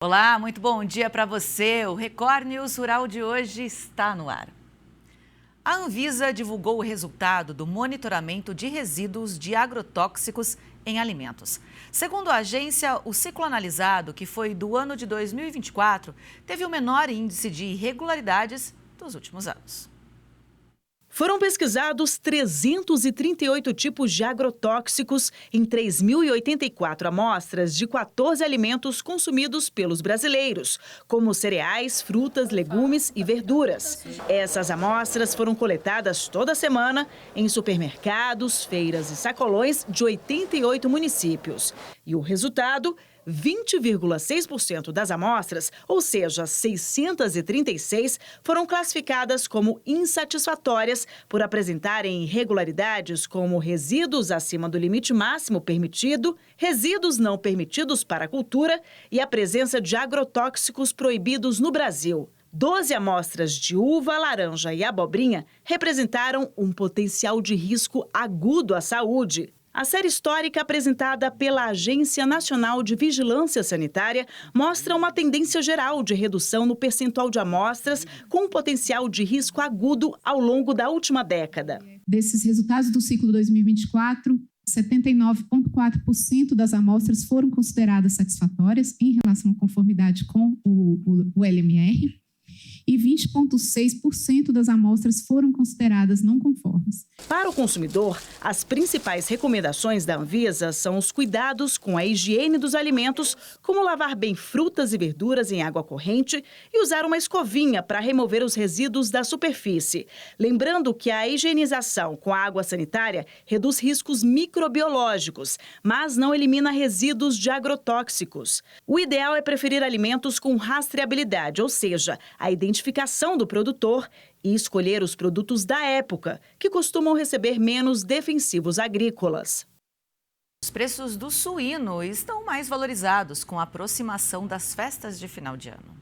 Olá, muito bom dia para você. O Record News Rural de hoje está no ar. A Anvisa divulgou o resultado do monitoramento de resíduos de agrotóxicos em alimentos. Segundo a agência, o ciclo analisado, que foi do ano de 2024, teve o menor índice de irregularidades dos últimos anos. Foram pesquisados 338 tipos de agrotóxicos em 3.084 amostras de 14 alimentos consumidos pelos brasileiros, como cereais, frutas, legumes e verduras. Essas amostras foram coletadas toda semana em supermercados, feiras e sacolões de 88 municípios. E o resultado: 20,6% das amostras, ou seja, 636, foram classificadas como insatisfatórias por apresentarem irregularidades como resíduos acima do limite máximo permitido, resíduos não permitidos para a cultura e a presença de agrotóxicos proibidos no Brasil. 12 amostras de uva, laranja e abobrinha representaram um potencial de risco agudo à saúde. A série histórica apresentada pela Agência Nacional de Vigilância Sanitária mostra uma tendência geral de redução no percentual de amostras com um potencial de risco agudo ao longo da última década. Desses resultados do ciclo 2024, 79,4% das amostras foram consideradas satisfatórias em relação à conformidade com o LMR. E 20,6% das amostras foram consideradas não conformes. Para o consumidor, as principais recomendações da Anvisa são os cuidados com a higiene dos alimentos, como lavar bem frutas e verduras em água corrente e usar uma escovinha para remover os resíduos da superfície. Lembrando que a higienização com a água sanitária reduz riscos microbiológicos, mas não elimina resíduos de agrotóxicos. O ideal é preferir alimentos com rastreabilidade, ou seja, a identificação do produtor, e escolher os produtos da época, que costumam receber menos defensivos agrícolas. Os preços do suíno estão mais valorizados com a aproximação das festas de final de ano.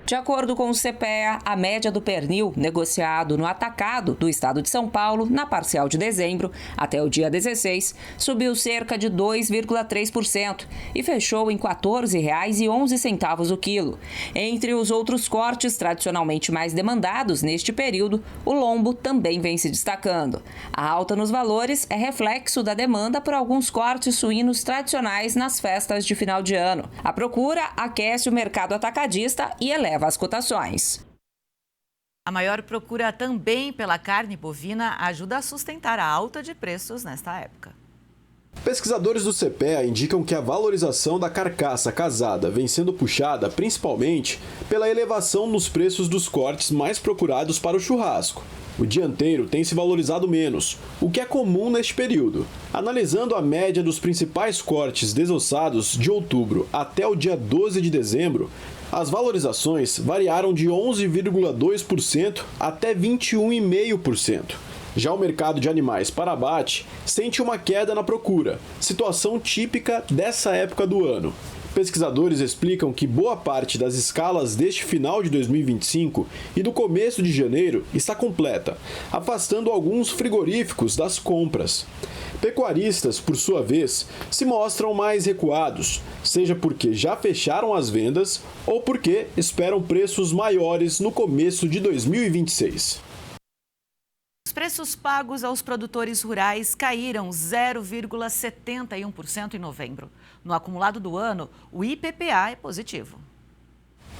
De acordo com o CPEA, a média do pernil negociado no atacado do estado de São Paulo, na parcial de dezembro, até o dia 16, subiu cerca de 2,3% e fechou em R$ 14,11 o quilo. Entre os outros cortes tradicionalmente mais demandados neste período, o lombo também vem se destacando. A alta nos valores é reflexo da demanda por alguns cortes suínos tradicionais nas festas de final de ano. A procura aquece o mercado atacadista e eleva as cotações. A maior procura também pela carne bovina ajuda a sustentar a alta de preços nesta época. Pesquisadores do CPEA indicam que a valorização da carcaça casada vem sendo puxada principalmente pela elevação nos preços dos cortes mais procurados para o churrasco. O dianteiro tem se valorizado menos, o que é comum neste período. Analisando a média dos principais cortes desossados de outubro até o dia 12 de dezembro, as valorizações variaram de 11,2% até 21,5%. Já o mercado de animais para abate sente uma queda na procura, situação típica dessa época do ano. Pesquisadores explicam que boa parte das escalas deste final de 2025 e do começo de janeiro está completa, afastando alguns frigoríficos das compras. Pecuaristas, por sua vez, se mostram mais recuados, seja porque já fecharam as vendas ou porque esperam preços maiores no começo de 2026. Os preços pagos aos produtores rurais caíram 0,71% em novembro. No acumulado do ano, o IPPA é positivo.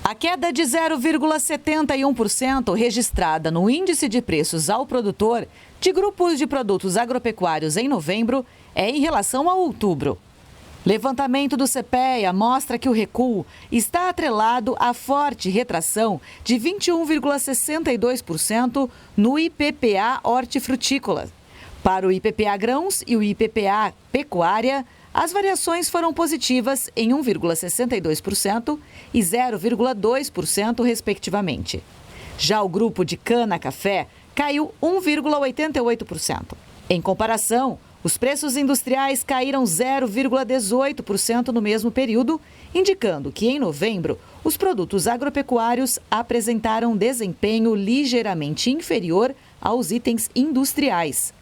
A queda de 0,71% registrada no índice de preços ao produtor de grupos de produtos agropecuários em novembro é em relação a outubro. Levantamento do CPEA mostra que o recuo está atrelado à forte retração de 21,62% no IPPA hortifrutícola. Para o IPPA grãos e o IPPA pecuária, as variações foram positivas em 1,62% e 0,2%, respectivamente. Já o grupo de cana-café caiu 1,88%. Em comparação, os preços industriais caíram 0,18% no mesmo período, indicando que em novembro os produtos agropecuários apresentaram desempenho ligeiramente inferior aos itens industriais.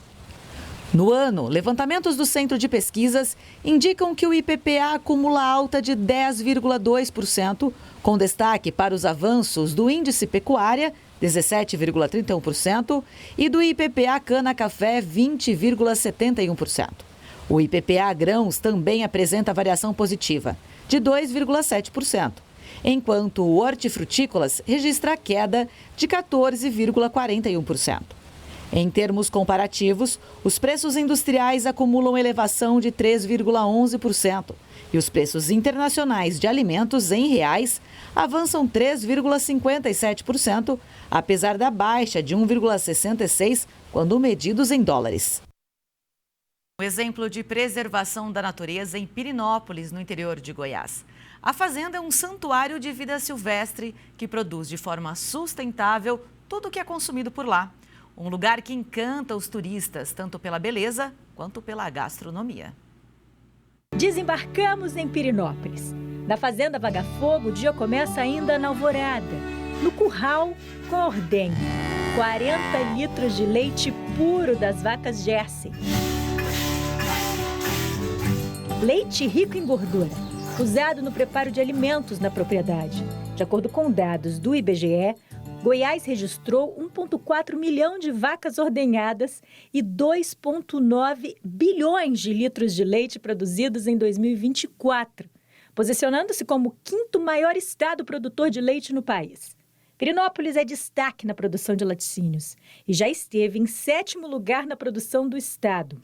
No ano, levantamentos do Centro de Pesquisas indicam que o IPPA acumula alta de 10,2%, com destaque para os avanços do Índice Pecuária, 17,31%, e do IPPA Cana-Café, 20,71%. O IPPA Grãos também apresenta variação positiva, de 2,7%, enquanto o Hortifrutícolas registra queda de 14,41%. Em termos comparativos, os preços industriais acumulam elevação de 3,11% e os preços internacionais de alimentos em reais avançam 3,57%, apesar da baixa de 1,66% quando medidos em dólares. Um exemplo de preservação da natureza em Pirenópolis, no interior de Goiás. A fazenda é um santuário de vida silvestre que produz de forma sustentável tudo o que é consumido por lá. Um lugar que encanta os turistas, tanto pela beleza quanto pela gastronomia. Desembarcamos em Pirenópolis. Na Fazenda Vaga Fogo, o dia começa ainda na alvorada. No curral com a ordenha. 40 litros de leite puro das vacas Jersey. Leite rico em gordura, usado no preparo de alimentos na propriedade. De acordo com dados do IBGE, Goiás registrou 1,4 milhão de vacas ordenhadas e 2,9 bilhões de litros de leite produzidos em 2024, posicionando-se como o quinto maior estado produtor de leite no país. Pirenópolis é destaque na produção de laticínios e já esteve em 7º lugar na produção do estado.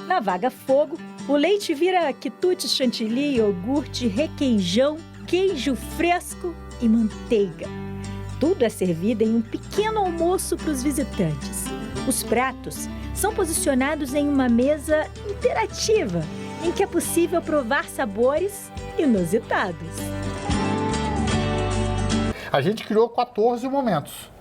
Na Vaga Fogo, o leite vira quitute, chantilly, iogurte, requeijão, queijo fresco e manteiga. Tudo é servido em um pequeno almoço para os visitantes. Os pratos são posicionados em uma mesa interativa, em que é possível provar sabores inusitados. A gente criou 14 momentos.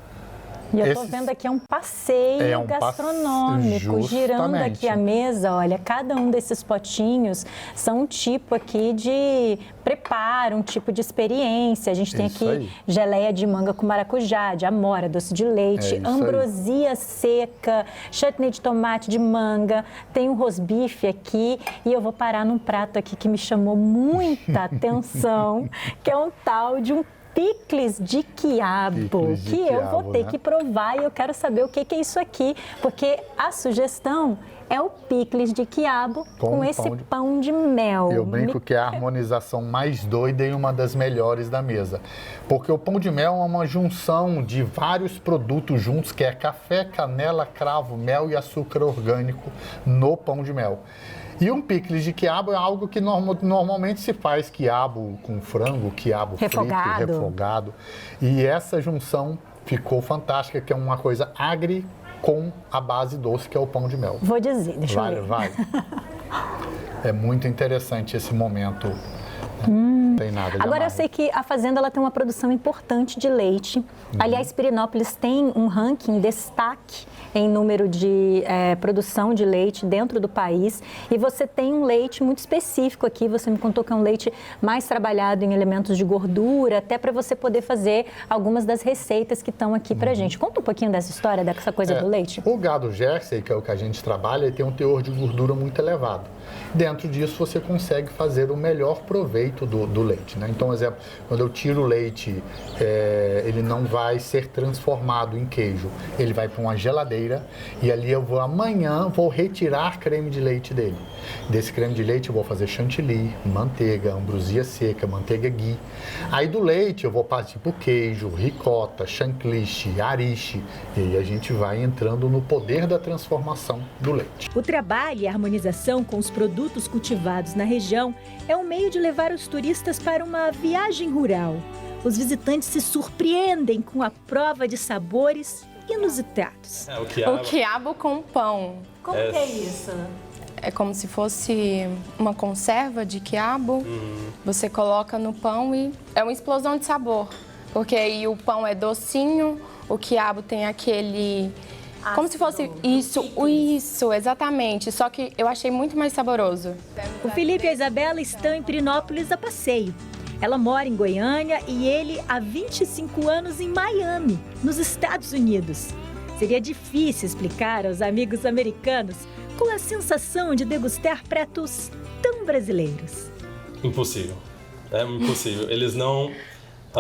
E eu estou vendo aqui um passeio gastronômico, girando aqui a mesa. Olha, cada um desses potinhos são um tipo aqui de preparo, um tipo de experiência. A gente tem aqui geleia de manga com maracujá, de amora, doce de leite, ambrosia seca, chutney de tomate de manga. Tem um rosbife aqui e eu vou parar num prato aqui que me chamou muita atenção, que é um tal de um picles de quiabo, eu vou ter que provar e eu quero saber o que é isso aqui, porque a sugestão é o picles de quiabo com esse pão de mel. Eu brinco que é a harmonização mais doida e uma das melhores da mesa, porque o pão de mel é uma junção de vários produtos juntos, que é café, canela, cravo, mel e açúcar orgânico no pão de mel. E um picles de quiabo é algo que normalmente se faz quiabo com frango, quiabo refogado. Frito, refogado. E essa junção ficou fantástica, que é uma coisa agri com a base doce, que é o pão de mel. Vou dizer, deixa eu ver. Vai. É muito interessante esse momento. Tem nada de Agora eu sei que a fazenda ela tem uma produção importante de leite. Aliás, Pirenópolis tem um ranking destaque em número de produção de leite dentro do país. E você tem um leite muito específico aqui. Você me contou que é um leite mais trabalhado em elementos de gordura, até para você poder fazer algumas das receitas que estão aqui pra gente. Conta um pouquinho dessa história, dessa coisa do leite. O gado Jersey, que é o que a gente trabalha, ele tem um teor de gordura muito elevado. Dentro disso, você consegue fazer o melhor proveito do leite, né? Então, por exemplo, quando eu tiro o leite, ele não vai ser transformado em queijo. Ele vai para uma geladeira e ali amanhã vou retirar creme de leite dele. Desse creme de leite eu vou fazer chantilly, manteiga, ambrosia seca, manteiga ghee. Aí do leite eu vou partir para o queijo, ricota, chantilly, ariche. E aí a gente vai entrando no poder da transformação do leite. O trabalho e a harmonização com os produtos cultivados na região é um meio de levar os turistas para uma viagem rural. Os visitantes se surpreendem com a prova de sabores inusitados. O quiabo com pão. Como que é isso? É como se fosse uma conserva de quiabo. Você coloca no pão e é uma explosão de sabor. Porque aí o pão é docinho, o quiabo tem aquele... Como se fosse isso, exatamente. Só que eu achei muito mais saboroso. O Felipe e a Isabela estão em Pirenópolis a passeio. Ela mora em Goiânia e ele há 25 anos em Miami, nos Estados Unidos. Seria difícil explicar aos amigos americanos qual a sensação de degustar pratos tão brasileiros. Impossível. É impossível. Eles não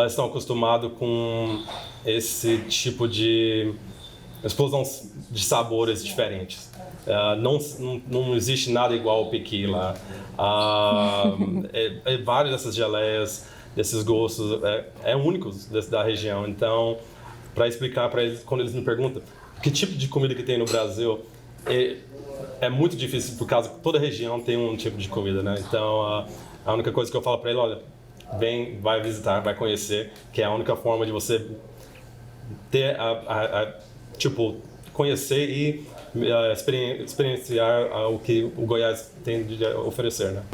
estão acostumados com esse tipo de explosão de sabores diferentes. Não existe nada igual ao pequi lá. Várias dessas geleias, desses gostos, únicos da região. Então, para explicar para eles, quando eles me perguntam que tipo de comida que tem no Brasil, é muito difícil, por causa que toda região tem um tipo de comida, né? Então, a única coisa que eu falo para ele, olha, vem, vai visitar, vai conhecer, que é a única forma de você ter, conhecer e experienciar o que o Goiás tem de oferecer, né?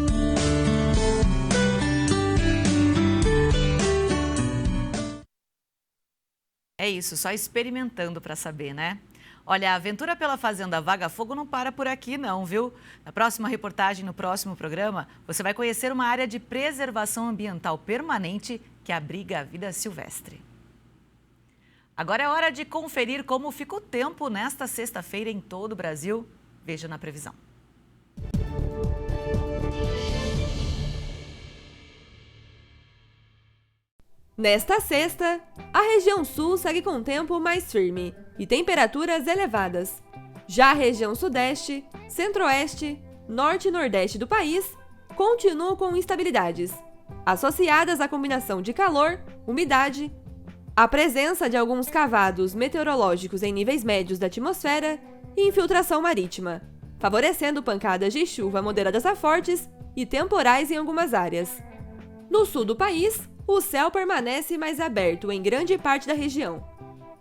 É isso, só experimentando para saber, né? Olha, a aventura pela Fazenda Vaga Fogo não para por aqui não, viu? Na próxima reportagem, no próximo programa, você vai conhecer uma área de preservação ambiental permanente que abriga a vida silvestre. Agora é hora de conferir como fica o tempo nesta sexta-feira em todo o Brasil. Veja na previsão. Nesta sexta, a região sul segue com tempo mais firme e temperaturas elevadas. Já a região sudeste, centro-oeste, norte e nordeste do país continuam com instabilidades, associadas à combinação de calor, umidade, a presença de alguns cavados meteorológicos em níveis médios da atmosfera e infiltração marítima, favorecendo pancadas de chuva moderadas a fortes e temporais em algumas áreas. No sul do país, o céu permanece mais aberto em grande parte da região,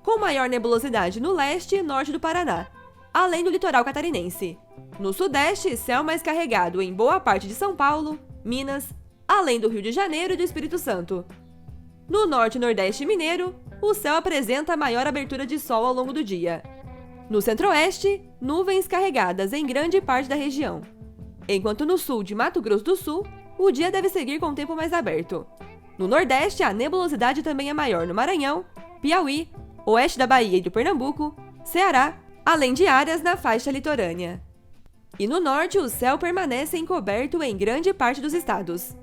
com maior nebulosidade no leste e norte do Paraná, além do litoral catarinense. No sudeste, céu mais carregado em boa parte de São Paulo, Minas, além do Rio de Janeiro e do Espírito Santo. No norte e nordeste mineiro, o céu apresenta maior abertura de sol ao longo do dia. No centro-oeste, nuvens carregadas em grande parte da região. Enquanto no sul de Mato Grosso do Sul, o dia deve seguir com o tempo mais aberto. No nordeste, a nebulosidade também é maior no Maranhão, Piauí, oeste da Bahia e do Pernambuco, Ceará, além de áreas na faixa litorânea. E no norte, o céu permanece encoberto em grande parte dos estados.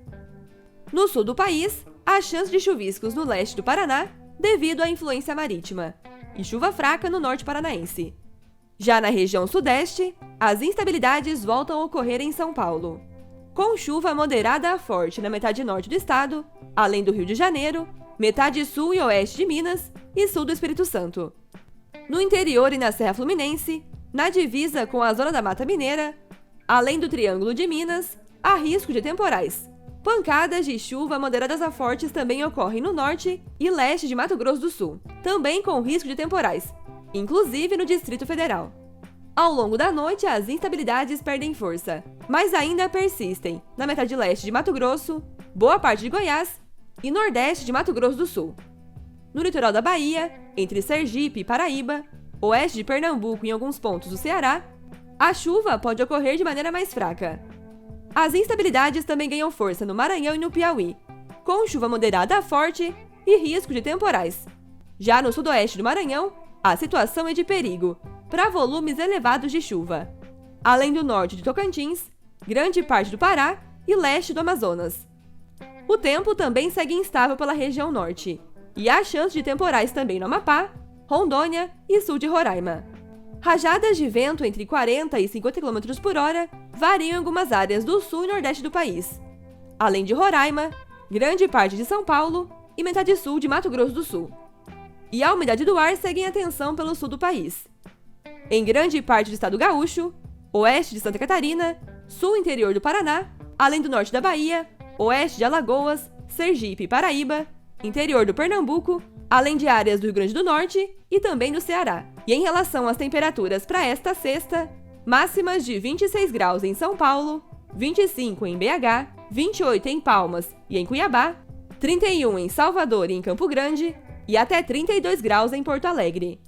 No sul do país, há chance de chuviscos no leste do Paraná, devido à influência marítima, e chuva fraca no norte paranaense. Já na região sudeste, as instabilidades voltam a ocorrer em São Paulo, com chuva moderada a forte na metade norte do estado, além do Rio de Janeiro, metade sul e oeste de Minas e sul do Espírito Santo. No interior e na Serra Fluminense, na divisa com a zona da Mata Mineira, além do Triângulo de Minas, há risco de temporais. Pancadas de chuva moderadas a fortes também ocorrem no norte e leste de Mato Grosso do Sul, também com risco de temporais, inclusive no Distrito Federal. Ao longo da noite, as instabilidades perdem força, mas ainda persistem na metade leste de Mato Grosso, boa parte de Goiás e nordeste de Mato Grosso do Sul. No litoral da Bahia, entre Sergipe e Paraíba, oeste de Pernambuco e em alguns pontos do Ceará, a chuva pode ocorrer de maneira mais fraca. As instabilidades também ganham força no Maranhão e no Piauí, com chuva moderada a forte e risco de temporais. Já no sudoeste do Maranhão, a situação é de perigo, para volumes elevados de chuva, além do norte de Tocantins, grande parte do Pará e leste do Amazonas. O tempo também segue instável pela região norte, e há chance de temporais também no Amapá, Rondônia e sul de Roraima. Rajadas de vento entre 40 e 50 km por hora variam em algumas áreas do sul e nordeste do país, além de Roraima, grande parte de São Paulo e metade sul de Mato Grosso do Sul. E a umidade do ar segue em ascensão pelo sul do país. Em grande parte do estado gaúcho, oeste de Santa Catarina, sul e interior do Paraná, além do norte da Bahia, oeste de Alagoas, Sergipe e Paraíba, interior do Pernambuco, além de áreas do Rio Grande do Norte e também do Ceará. E em relação às temperaturas para esta sexta, máximas de 26 graus em São Paulo, 25 em BH, 28 em Palmas e em Cuiabá, 31 em Salvador e em Campo Grande e até 32 graus em Porto Alegre.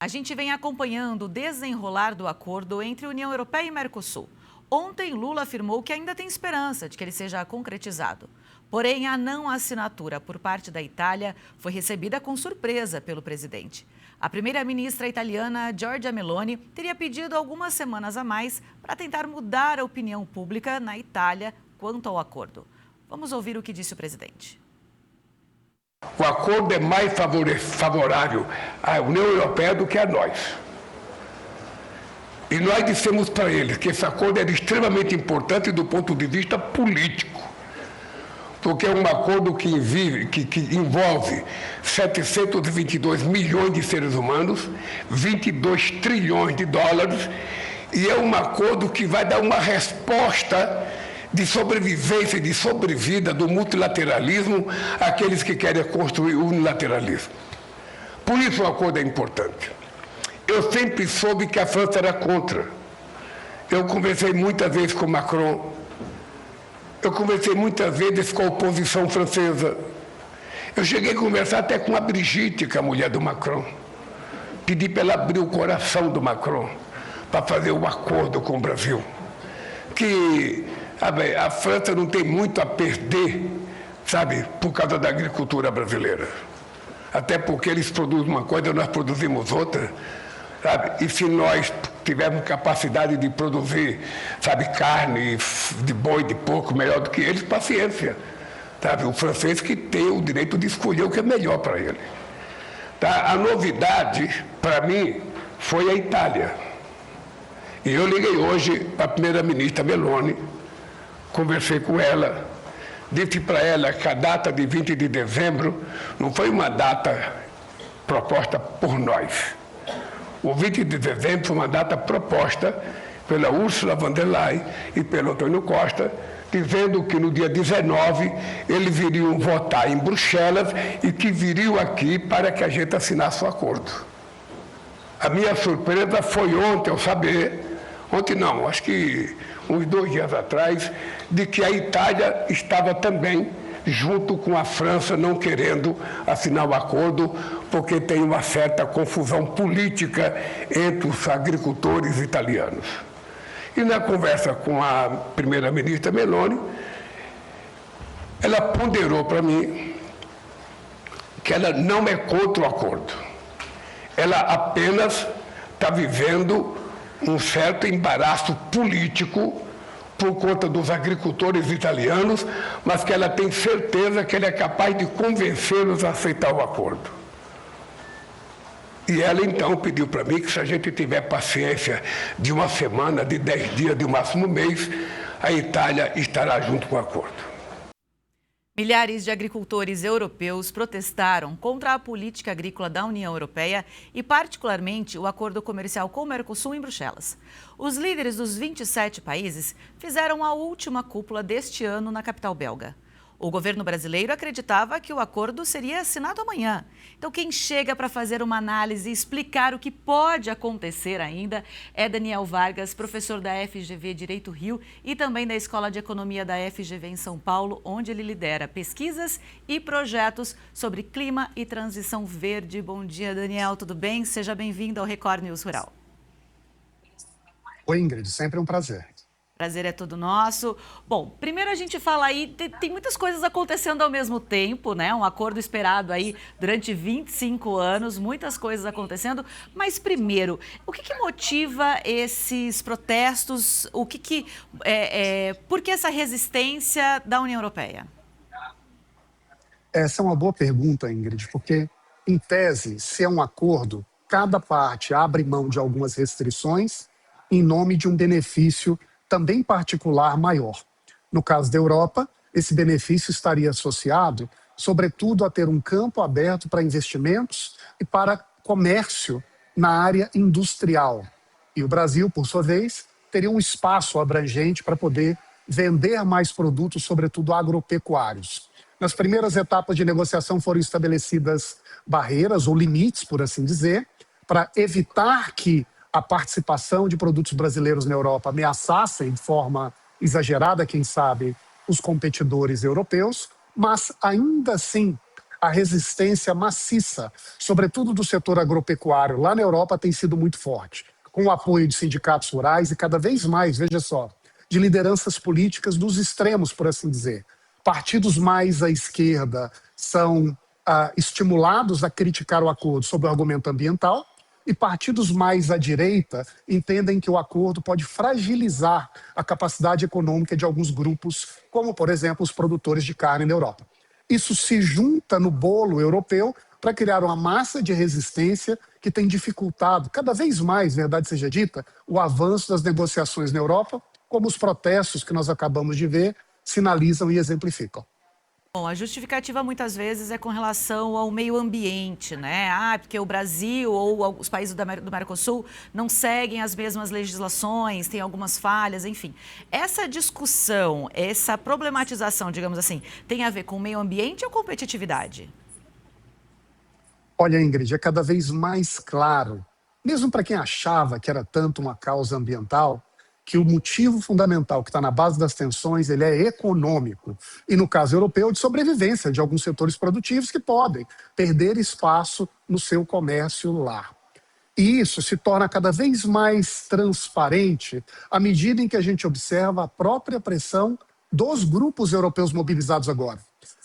A gente vem acompanhando o desenrolar do acordo entre União Europeia e Mercosul. Ontem, Lula afirmou que ainda tem esperança de que ele seja concretizado. Porém, a não assinatura por parte da Itália foi recebida com surpresa pelo presidente. A primeira-ministra italiana Giorgia Meloni teria pedido algumas semanas a mais para tentar mudar a opinião pública na Itália quanto ao acordo. Vamos ouvir o que disse o presidente. O acordo é mais favorável à União Europeia do que a nós. E nós dissemos para eles que esse acordo era extremamente importante do ponto de vista político, porque é um acordo que envolve 722 milhões de seres humanos, 22 trilhões de dólares, e é um acordo que vai dar uma resposta de sobrevivência e de sobrevida do multilateralismo àqueles que querem construir o unilateralismo. Por isso o acordo é importante. Eu sempre soube que a França era contra. Eu conversei muitas vezes com Macron, eu conversei muitas vezes com a oposição francesa. Eu cheguei a conversar até com a Brigitte, que é a mulher do Macron. Pedi para ela abrir o coração do Macron para fazer um acordo com o Brasil. Que a França não tem muito a perder, sabe, por causa da agricultura brasileira. Até porque eles produzem uma coisa, nós produzimos outra, sabe? E se nós tivermos capacidade de produzir, sabe, carne de boi, de porco, melhor do que eles, paciência. Sabe? O francês que tem o direito de escolher o que é melhor para ele. Tá? A novidade, para mim, foi a Itália. E eu liguei hoje para a primeira-ministra Meloni, conversei com ela, disse para ela que a data de 20 de dezembro não foi uma data proposta por nós. O 20 de dezembro foi uma data proposta pela Ursula von der Leyen e pelo Antônio Costa, dizendo que no dia 19 eles iriam votar em Bruxelas e que viriam aqui para que a gente assinasse o acordo. A minha surpresa foi ontem eu saber, ontem não, acho que uns 2 dias atrás, de que a Itália estava também junto com a França não querendo assinar o acordo, porque tem uma certa confusão política entre os agricultores italianos. E na conversa com a primeira-ministra Meloni, ela ponderou para mim que ela não é contra o acordo. Ela apenas está vivendo um certo embaraço político por conta dos agricultores italianos, mas que ela tem certeza que ele é capaz de convencê-los a aceitar o acordo. E ela então pediu para mim que se a gente tiver paciência de uma semana, de 10 dias, de máximo mês, a Itália estará junto com o acordo. Milhares de agricultores europeus protestaram contra a política agrícola da União Europeia e, particularmente, o acordo comercial com o Mercosul em Bruxelas. Os líderes dos 27 países fizeram a última cúpula deste ano na capital belga. O governo brasileiro acreditava que o acordo seria assinado amanhã. Então, quem chega para fazer uma análise e explicar o que pode acontecer ainda é Daniel Vargas, professor da FGV Direito Rio e também da Escola de Economia da FGV em São Paulo, onde ele lidera pesquisas e projetos sobre clima e transição verde. Bom dia, Daniel, tudo bem? Seja bem-vindo ao Record News Rural. Oi, Ingrid, sempre um prazer. Prazer é todo nosso. Bom, primeiro a gente fala aí, tem muitas coisas acontecendo ao mesmo tempo, né? Um acordo esperado aí durante 25 anos, muitas coisas acontecendo. Mas primeiro, o que motiva esses protestos? Por que essa resistência da União Europeia? Essa é uma boa pergunta, Ingrid, porque, em tese, se é um acordo, cada parte abre mão de algumas restrições em nome de um benefício também particular maior. No caso da Europa, esse benefício estaria associado, sobretudo, a ter um campo aberto para investimentos e para comércio na área industrial. E o Brasil, por sua vez, teria um espaço abrangente para poder vender mais produtos, sobretudo agropecuários. Nas primeiras etapas de negociação foram estabelecidas barreiras ou limites, por assim dizer, para evitar que a participação de produtos brasileiros na Europa ameaçassem de forma exagerada, quem sabe, os competidores europeus, mas ainda assim a resistência maciça, sobretudo do setor agropecuário lá na Europa, tem sido muito forte, com o apoio de sindicatos rurais e cada vez mais, veja só, de lideranças políticas dos extremos, por assim dizer. Partidos mais à esquerda são estimulados a criticar o acordo sob o argumento ambiental, e partidos mais à direita entendem que o acordo pode fragilizar a capacidade econômica de alguns grupos, como, por exemplo, os produtores de carne na Europa. Isso se junta no bolo europeu para criar uma massa de resistência que tem dificultado cada vez mais, verdade seja dita, o avanço das negociações na Europa, como os protestos que nós acabamos de ver sinalizam e exemplificam. Bom, a justificativa muitas vezes é com relação ao meio ambiente, né? Porque o Brasil ou os países do Mercosul não seguem as mesmas legislações, tem algumas falhas, enfim. Essa discussão, essa problematização, digamos assim, tem a ver com o meio ambiente ou competitividade? Olha, Ingrid, é cada vez mais claro, mesmo para quem achava que era tanto uma causa ambiental, que o motivo fundamental que está na base das tensões ele é econômico. E, no caso europeu, de sobrevivência de alguns setores produtivos que podem perder espaço no seu comércio lá. E isso se torna cada vez mais transparente à medida em que a gente observa a própria pressão dos grupos europeus mobilizados agora.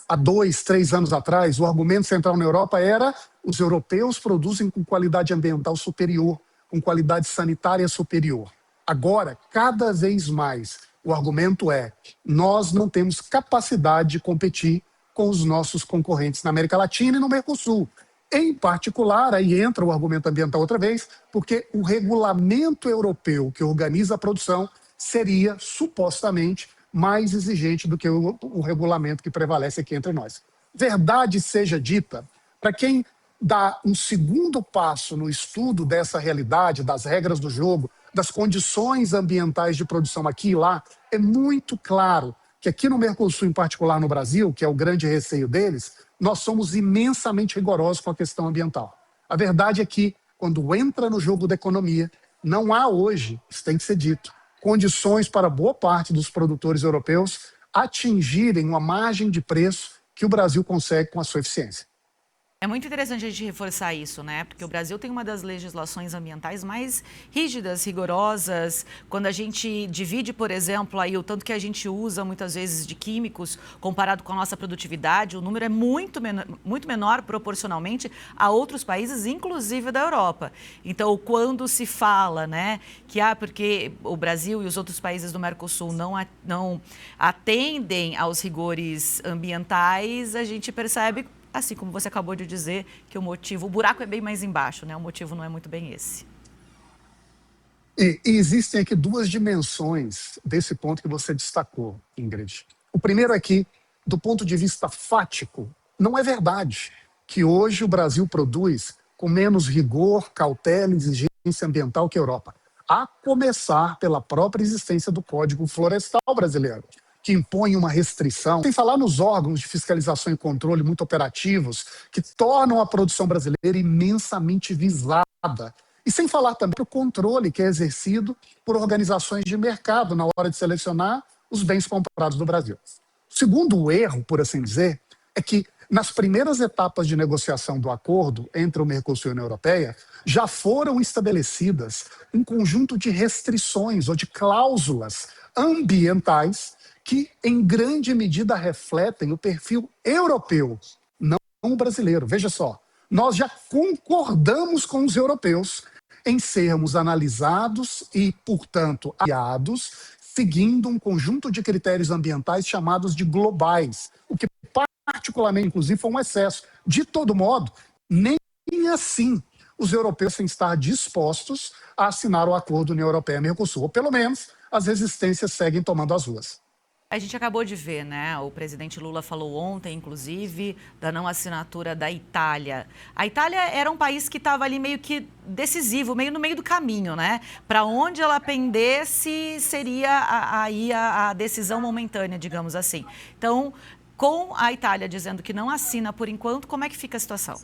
Há 2, 3 anos atrás, o argumento central na Europa era os europeus produzem com qualidade ambiental superior, com qualidade sanitária superior. Agora, cada vez mais, o argumento é nós não temos capacidade de competir com os nossos concorrentes na América Latina e no Mercosul. Em particular, aí entra o argumento ambiental outra vez, porque o regulamento europeu que organiza a produção seria, supostamente, mais exigente do que o regulamento que prevalece aqui entre nós. Verdade seja dita, para quem dá um segundo passo no estudo dessa realidade, das regras do jogo, das condições ambientais de produção aqui e lá, é muito claro que aqui no Mercosul, em particular no Brasil, que é o grande receio deles, nós somos imensamente rigorosos com a questão ambiental. A verdade é que, quando entra no jogo da economia, não há hoje, isso tem que ser dito, condições para boa parte dos produtores europeus atingirem uma margem de preço que o Brasil consegue com a sua eficiência. É muito interessante a gente reforçar isso, né? Porque o Brasil tem uma das legislações ambientais mais rígidas, rigorosas. Quando a gente divide, por exemplo, aí o tanto que a gente usa muitas vezes de químicos comparado com a nossa produtividade, o número é muito menor proporcionalmente a outros países, inclusive da Europa. Então, quando se fala, né, que porque o Brasil e os outros países do Mercosul não atendem aos rigores ambientais, a gente percebe, assim como você acabou de dizer, que o buraco é bem mais embaixo, né? O motivo não é muito bem esse. E existem aqui 2 dimensões desse ponto que você destacou, Ingrid. O primeiro é que, do ponto de vista fático, não é verdade que hoje o Brasil produz com menos rigor, cautela e exigência ambiental que a Europa. A começar pela própria existência do Código Florestal brasileiro, que impõe uma restrição, sem falar nos órgãos de fiscalização e controle muito operativos, que tornam a produção brasileira imensamente visada. E sem falar também do controle que é exercido por organizações de mercado na hora de selecionar os bens comprados no Brasil. O segundo erro, por assim dizer, é que nas primeiras etapas de negociação do acordo entre o Mercosul e a União Europeia, já foram estabelecidas um conjunto de restrições ou de cláusulas ambientais que, em grande medida, refletem o perfil europeu, não o brasileiro. Veja só, nós já concordamos com os europeus em sermos analisados e, portanto, aliados, seguindo um conjunto de critérios ambientais chamados de globais, o que particularmente, inclusive, foi um excesso. De todo modo, nem assim os europeus têm estar dispostos a assinar o acordo União Europeia-Mercosul, ou pelo menos as resistências seguem tomando as ruas. A gente acabou de ver, né? O presidente Lula falou ontem, inclusive, da não assinatura da Itália. A Itália era um país que estava ali meio que decisivo, meio no meio do caminho, né? Para onde ela pendesse seria aí a decisão momentânea, digamos assim. Então, com a Itália dizendo que não assina por enquanto, como é que fica a situação?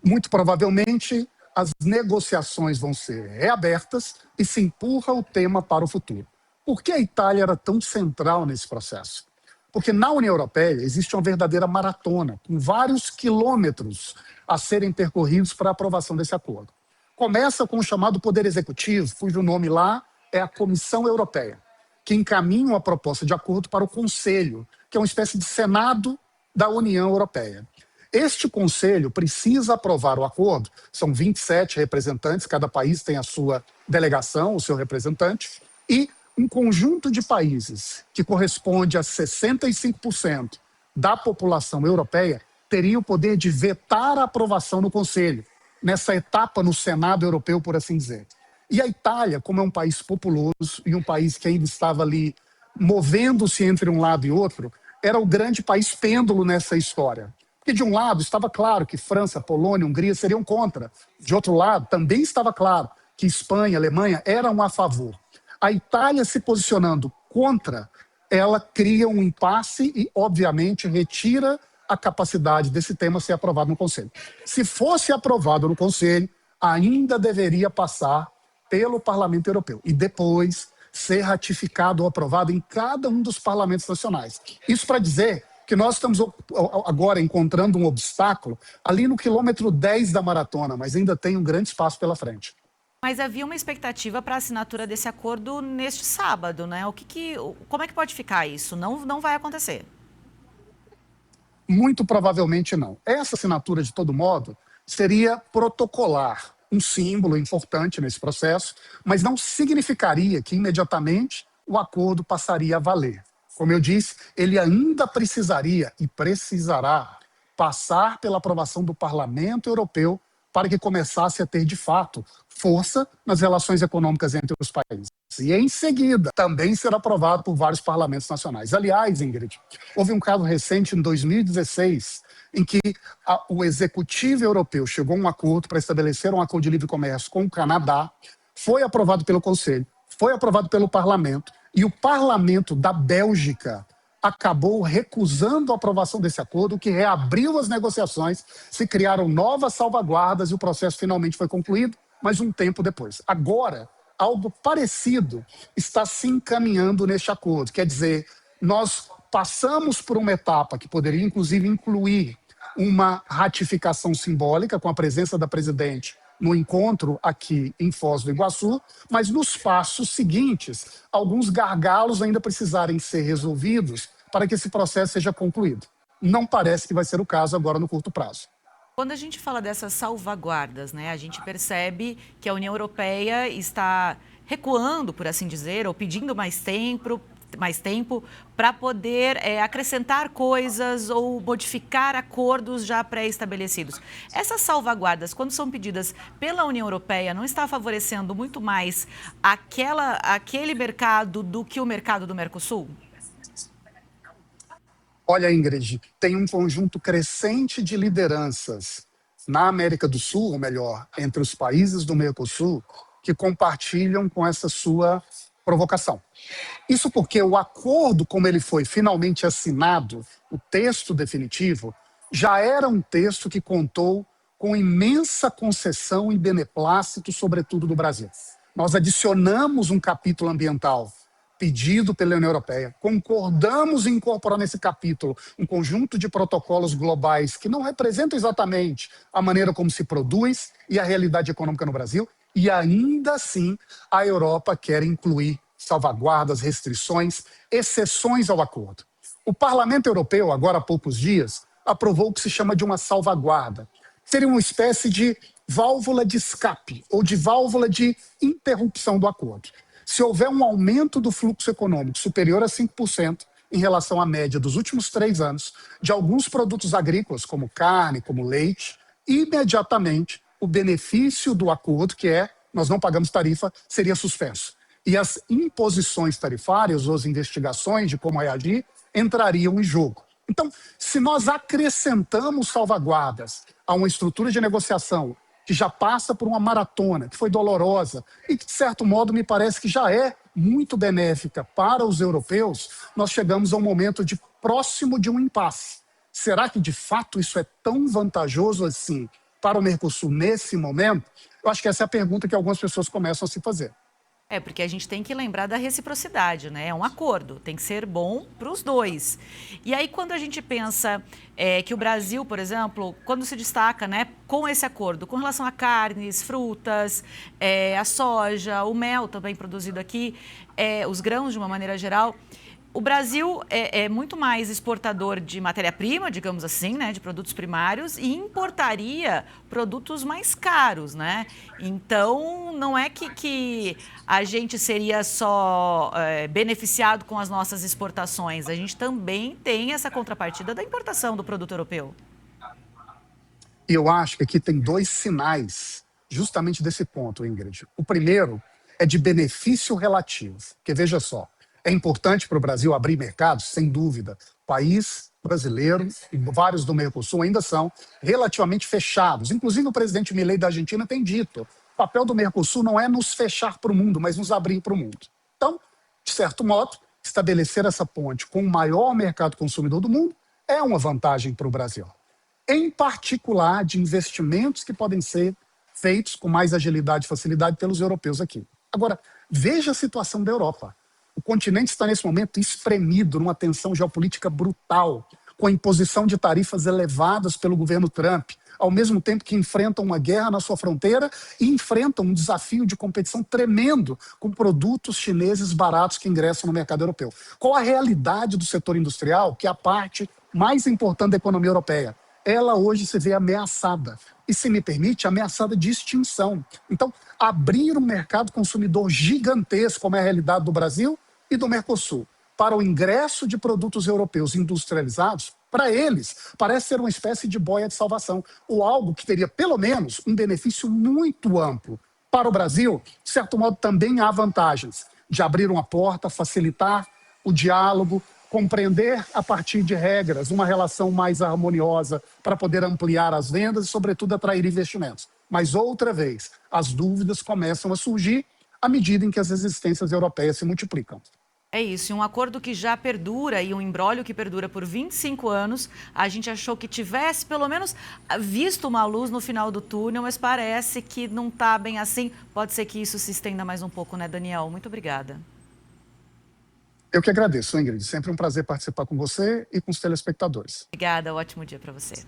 Muito provavelmente, as negociações vão ser reabertas e se empurra o tema para o futuro. Por que a Itália era tão central nesse processo? Porque na União Europeia existe uma verdadeira maratona, com vários quilômetros a serem percorridos para a aprovação desse acordo. Começa com o chamado Poder Executivo, cujo nome lá é a Comissão Europeia. que encaminham a proposta de acordo para o Conselho, que é uma espécie de Senado da União Europeia. Este Conselho precisa aprovar o acordo, são 27 representantes, cada país tem a sua delegação, o seu representante, e um conjunto de países que corresponde a 65% da população europeia teria o poder de vetar a aprovação no Conselho, nessa etapa no Senado Europeu, por assim dizer. E a Itália, como é um país populoso e um país que ainda estava ali movendo-se entre um lado e outro, era o grande país pêndulo nessa história. Porque de um lado estava claro que França, Polônia, Hungria seriam contra. De outro lado, também estava claro que Espanha, Alemanha eram a favor. A Itália se posicionando contra, ela cria um impasse e, obviamente, retira a capacidade desse tema ser aprovado no Conselho. Se fosse aprovado no Conselho, ainda deveria passar pelo Parlamento Europeu e depois ser ratificado ou aprovado em cada um dos parlamentos nacionais. Isso para dizer que nós estamos agora encontrando um obstáculo ali no quilômetro 10 da maratona, mas ainda tem um grande espaço pela frente. Mas havia uma expectativa para a assinatura desse acordo neste sábado, né? Como é que pode ficar isso? Não vai acontecer. Muito provavelmente não. Essa assinatura, de todo modo, seria protocolar, um símbolo importante nesse processo, mas não significaria que imediatamente o acordo passaria a valer. Como eu disse, ele ainda precisaria e precisará passar pela aprovação do Parlamento Europeu para que começasse a ter, de fato, força nas relações econômicas entre os países. E, em seguida, também será aprovado por vários parlamentos nacionais. Aliás, Ingrid, houve um caso recente, em 2016, em que o Executivo Europeu chegou a um acordo para estabelecer um acordo de livre comércio com o Canadá, foi aprovado pelo Conselho, foi aprovado pelo Parlamento, e o Parlamento da Bélgica acabou recusando a aprovação desse acordo, que reabriu as negociações, se criaram novas salvaguardas e o processo finalmente foi concluído, mas um tempo depois. Agora, algo parecido está se encaminhando neste acordo. Quer dizer, nós passamos por uma etapa que poderia, inclusive, incluir uma ratificação simbólica com a presença da presidente no encontro aqui em Foz do Iguaçu, mas nos passos seguintes, alguns gargalos ainda precisarem ser resolvidos para que esse processo seja concluído. Não parece que vai ser o caso agora no curto prazo. Quando a gente fala dessas salvaguardas, né, a gente percebe que a União Europeia está recuando, por assim dizer, ou pedindo mais tempo para poder acrescentar coisas ou modificar acordos já pré-estabelecidos. Essas salvaguardas, quando são pedidas pela União Europeia, não está favorecendo muito mais aquele mercado do que o mercado do Mercosul? Olha, Ingrid, tem um conjunto crescente de lideranças na América do Sul, ou melhor, entre os países do Mercosul, que compartilham com essa sua provocação. Isso porque o acordo, como ele foi finalmente assinado, o texto definitivo, já era um texto que contou com imensa concessão e beneplácito, sobretudo do Brasil. Nós adicionamos um capítulo ambiental pedido pela União Europeia, concordamos em incorporar nesse capítulo um conjunto de protocolos globais que não representam exatamente a maneira como se produz e a realidade econômica no Brasil, e ainda assim a Europa quer incluir salvaguardas, restrições, exceções ao acordo. O Parlamento Europeu, agora há poucos dias, aprovou o que se chama de uma salvaguarda. Seria uma espécie de válvula de escape ou de válvula de interrupção do acordo. Se houver um aumento do fluxo econômico superior a 5% em relação à média dos últimos 3 anos de alguns produtos agrícolas, como carne, como leite, imediatamente o benefício do acordo, que é nós não pagamos tarifa, seria suspenso. E as imposições tarifárias ou as investigações de como reagir entrariam em jogo. Então, se nós acrescentamos salvaguardas a uma estrutura de negociação que já passa por uma maratona, que foi dolorosa e que, de certo modo, me parece que já é muito benéfica para os europeus, nós chegamos a um momento próximo de um impasse. Será que, de fato, isso é tão vantajoso assim para o Mercosul nesse momento? Eu acho que essa é a pergunta que algumas pessoas começam a se fazer. Porque a gente tem que lembrar da reciprocidade, né? É um acordo, tem que ser bom para os dois. E aí, quando a gente pensa que o Brasil, por exemplo, quando se destaca, né, com esse acordo, com relação a carnes, frutas, a soja, o mel também produzido aqui, os grãos de uma maneira geral, o Brasil é muito mais exportador de matéria-prima, digamos assim, né, de produtos primários, e importaria produtos mais caros, né? Então, não é que a gente seria só beneficiado com as nossas exportações. A gente também tem essa contrapartida da importação do produto europeu. E eu acho que aqui tem 2 sinais justamente desse ponto, Ingrid. O primeiro é de benefício relativo, porque veja só, é importante para o Brasil abrir mercados, sem dúvida. O país brasileiro e vários do Mercosul ainda são relativamente fechados. Inclusive, o presidente Milei da Argentina tem dito: o papel do Mercosul não é nos fechar para o mundo, mas nos abrir para o mundo. Então, de certo modo, estabelecer essa ponte com o maior mercado consumidor do mundo é uma vantagem para o Brasil. Em particular, de investimentos que podem ser feitos com mais agilidade e facilidade pelos europeus aqui. Agora, veja a situação da Europa. O continente está, nesse momento, espremido numa tensão geopolítica brutal, com a imposição de tarifas elevadas pelo governo Trump, ao mesmo tempo que enfrentam uma guerra na sua fronteira e enfrentam um desafio de competição tremendo com produtos chineses baratos que ingressam no mercado europeu. Qual a realidade do setor industrial, que é a parte mais importante da economia europeia? Ela hoje se vê ameaçada. E, se me permite, ameaçada de extinção. Então, abrir um mercado consumidor gigantesco, como é a realidade do Brasil e do Mercosul, para o ingresso de produtos europeus industrializados, para eles, parece ser uma espécie de boia de salvação, ou algo que teria, pelo menos, um benefício muito amplo. Para o Brasil, de certo modo, também há vantagens de abrir uma porta, facilitar o diálogo, compreender a partir de regras uma relação mais harmoniosa para poder ampliar as vendas e, sobretudo, atrair investimentos. Mas, outra vez, as dúvidas começam a surgir à medida em que as resistências europeias se multiplicam. É isso, e um acordo que já perdura e um imbróglio que perdura por 25 anos, a gente achou que tivesse pelo menos visto uma luz no final do túnel, mas parece que não está bem assim. Pode ser que isso se estenda mais um pouco, né, Daniel? Muito obrigada. Eu que agradeço, Ingrid. Sempre um prazer participar com você e com os telespectadores. Obrigada, ótimo dia para você.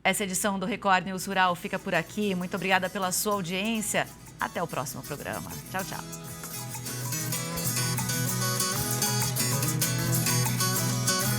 Essa edição do Record News Rural fica por aqui. Muito obrigada pela sua audiência. Até o próximo programa. Tchau, tchau.